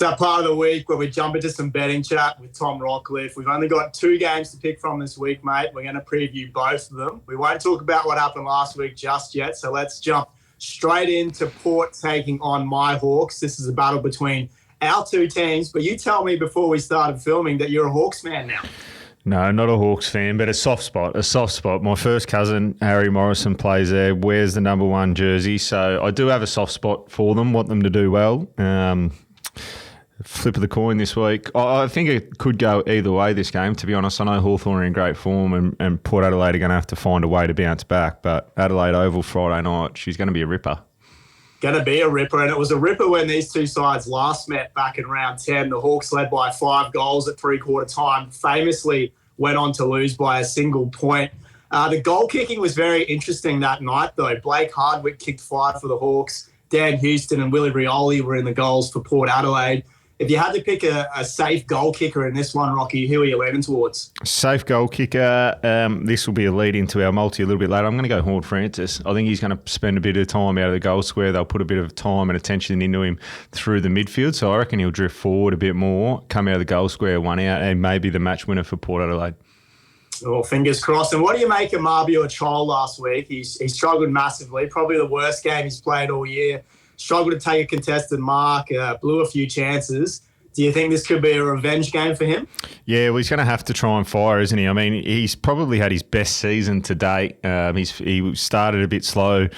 that part of the week where we jump into some betting chat with Tom Rockliff. We've only got 2 games to pick from this week, mate. We're going to preview both of them. We won't talk about what happened last week just yet, so let's jump straight into Port taking on my Hawks. This is a battle between our 2 teams, but you tell me before we started filming that you're a Hawks fan now. No, not a Hawks fan, but a soft spot. My first cousin, Harry Morrison, plays there, wears the number 1 jersey, so I do have a soft spot for them, want them to do well. Flip of the coin this week. I think it could go either way, this game, to be honest. I know Hawthorn are in great form and Port Adelaide are going to have to find a way to bounce back, but Adelaide Oval Friday night, she's going to be a ripper. Going to be a ripper, and it was a ripper when these 2 sides last met back in round 10. The Hawks led by 5 goals at three-quarter time, famously went on to lose by a single point. The goal kicking was very interesting that night, though. Blake Hardwick kicked 5 for the Hawks. Dan Houston and Willie Rioli were in the goals for Port Adelaide. If you had to pick a safe goal kicker in this one, Rocky, who are you leaning towards? Safe goal kicker. This will be a lead into our multi a little bit later. I'm going to go Horn Francis. I think he's going to spend a bit of time out of the goal square. They'll put a bit of time and attention into him through the midfield. So I reckon he'll drift forward a bit more, come out of the goal square, 1 out, and maybe the match winner for Port Adelaide. Well, fingers crossed. And what do you make of Marbio Chol last week? He struggled massively. Probably the worst game he's played all year. Struggled to take a contested mark, blew a few chances. Do you think this could be a revenge game for him? Yeah, well, he's going to have to try and fire, isn't he? I mean, he's probably had his best season to date. He started a bit slow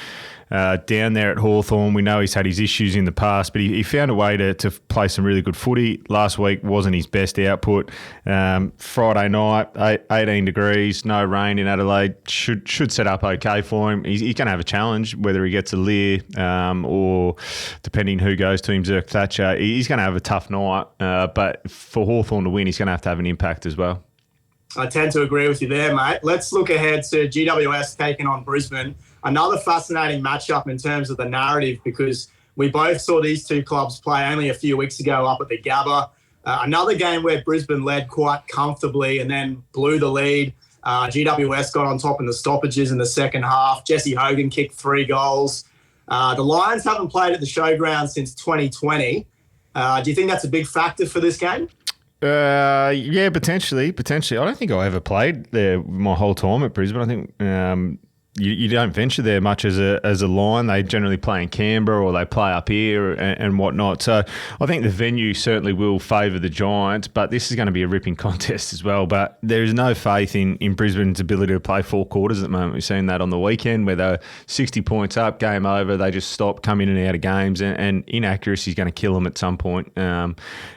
down there at Hawthorn. We know he's had his issues in the past, but he found a way to play some really good footy. Last week wasn't his best output. Friday night, 18 degrees, no rain in Adelaide. Should set up okay for him. He's going to have a challenge, whether he gets a Lear or, depending who goes to him, Zerk Thatcher. He's going to have a tough night, but for Hawthorn to win, he's going to have an impact as well. I tend to agree with you there, mate. Let's look ahead to GWS taking on Brisbane. Another fascinating matchup in terms of the narrative, because we both saw these 2 clubs play only a few weeks ago up at the Gabba. Another game where Brisbane led quite comfortably and then blew the lead. GWS got on top in the stoppages in the second half. Jesse Hogan kicked 3 goals. The Lions haven't played at the Showground since 2020. Do you think that's a big factor for this game? Yeah, potentially. I don't think I ever played there my whole time at Brisbane. I think you don't venture there much as a line. They generally play in Canberra or they play up here and whatnot. So I think the venue certainly will favour the Giants, but this is going to be a ripping contest as well. But there is no faith in Brisbane's ability to play 4 quarters at the moment. We've seen that on the weekend where they're 60 points up, game over. They just stop, come in and out of games, and inaccuracy is going to kill them at some point.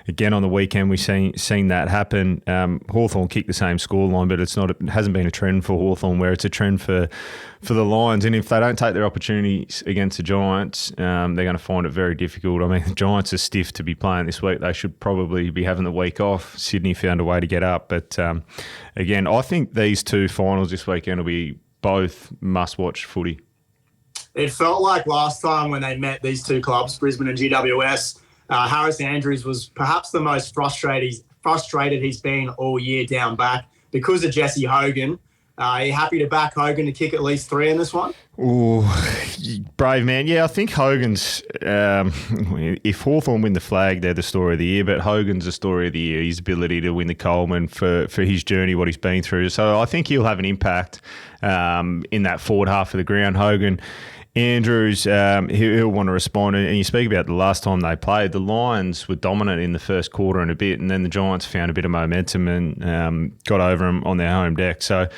Again, on the weekend, we've seen that happen. Hawthorn kicked the same scoreline, but it hasn't been a trend for Hawthorn, where it's a trend for the Lions. And if they don't take their opportunities against the Giants, they're going to find it very difficult. I mean, the Giants are stiff to be playing this week. They should probably be having the week off. Sydney found a way to get up. But again, I think these 2 finals this weekend will be both must-watch footy. It felt like last time when they met, these 2 clubs, Brisbane and GWS, Harris Andrews was perhaps the most frustrated he's been all year down back because of Jesse Hogan. Are you happy to back Hogan to kick at least 3 in this one? Ooh, brave man. Yeah, I think Hogan's, if Hawthorn win the flag, they're the story of the year, but Hogan's the story of the year, his ability to win the Coleman for his journey, what he's been through. So I think he'll have an impact in that forward half of the ground. Hogan, Andrews, he'll want to respond. And you speak about the last time they played, the Lions were dominant in the first quarter and a bit, and then the Giants found a bit of momentum and got over them on their home deck. So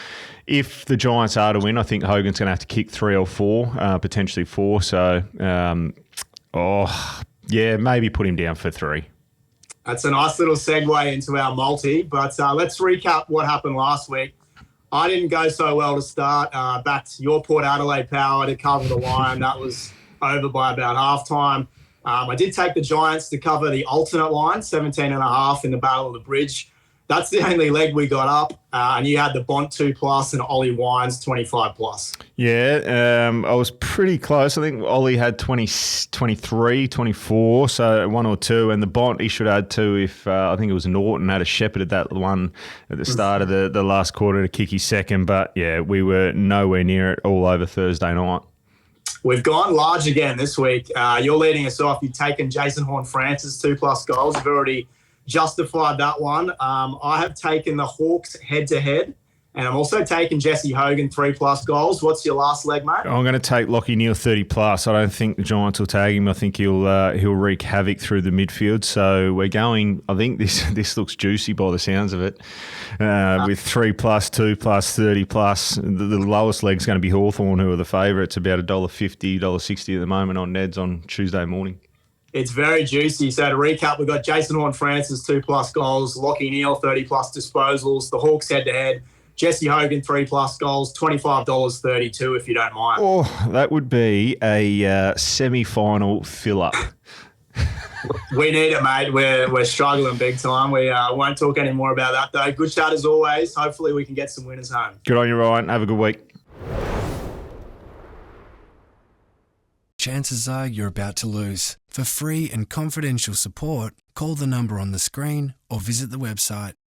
if the Giants are to win, I think Hogan's going to have to kick 3 or 4, potentially 4. So, maybe put him down for 3. That's a nice little segue into our multi, but let's recap what happened last week. I didn't go so well to start. Backed your Port Adelaide power to cover the line. That was over by about halftime. I did take the Giants to cover the alternate line, 17.5 in the Battle of the Bridge. That's the only leg we got up. And you had the Bont 2+ and Ollie Wines 25+. Yeah, I was pretty close. I think Ollie had 23, 24, so 1 or 2. And the Bont, he should add 2 if I think it was Norton had a shepherded that one at the start of the last quarter to kick his second. But, yeah, we were nowhere near it all over Thursday night. We've gone large again this week. You're leading us off. You've taken Jason Horne-Francis 2+ goals. You've already justified that one. I have taken the Hawks head-to-head, and I'm also taking Jesse Hogan 3+ goals. What's your last leg, mate? I'm going to take Lachie Neale 30+. I don't think the Giants will tag him. I think he'll wreak havoc through the midfield. So we're going. I think this looks juicy by the sounds of it. With 3+, 2+, 30+. The lowest leg's going to be Hawthorn, who are the favourites, about $1.50, $1.60 at the moment on Neds on Tuesday morning. It's very juicy. So to recap, we've got Jason Horne-Francis 2+ goals, Lachie Neale 30+ disposals, the Hawks head-to-head. Jesse Hogan 3+ goals, $25.32 if you don't mind. Oh, that would be a semi-final fill-up. We need it, mate. We're struggling big time. We won't talk any more about that, though. Good chat as always. Hopefully we can get some winners home. Good on you, Ryan. Have a good week. Chances are you're about to lose. For free and confidential support, call the number on the screen or visit the website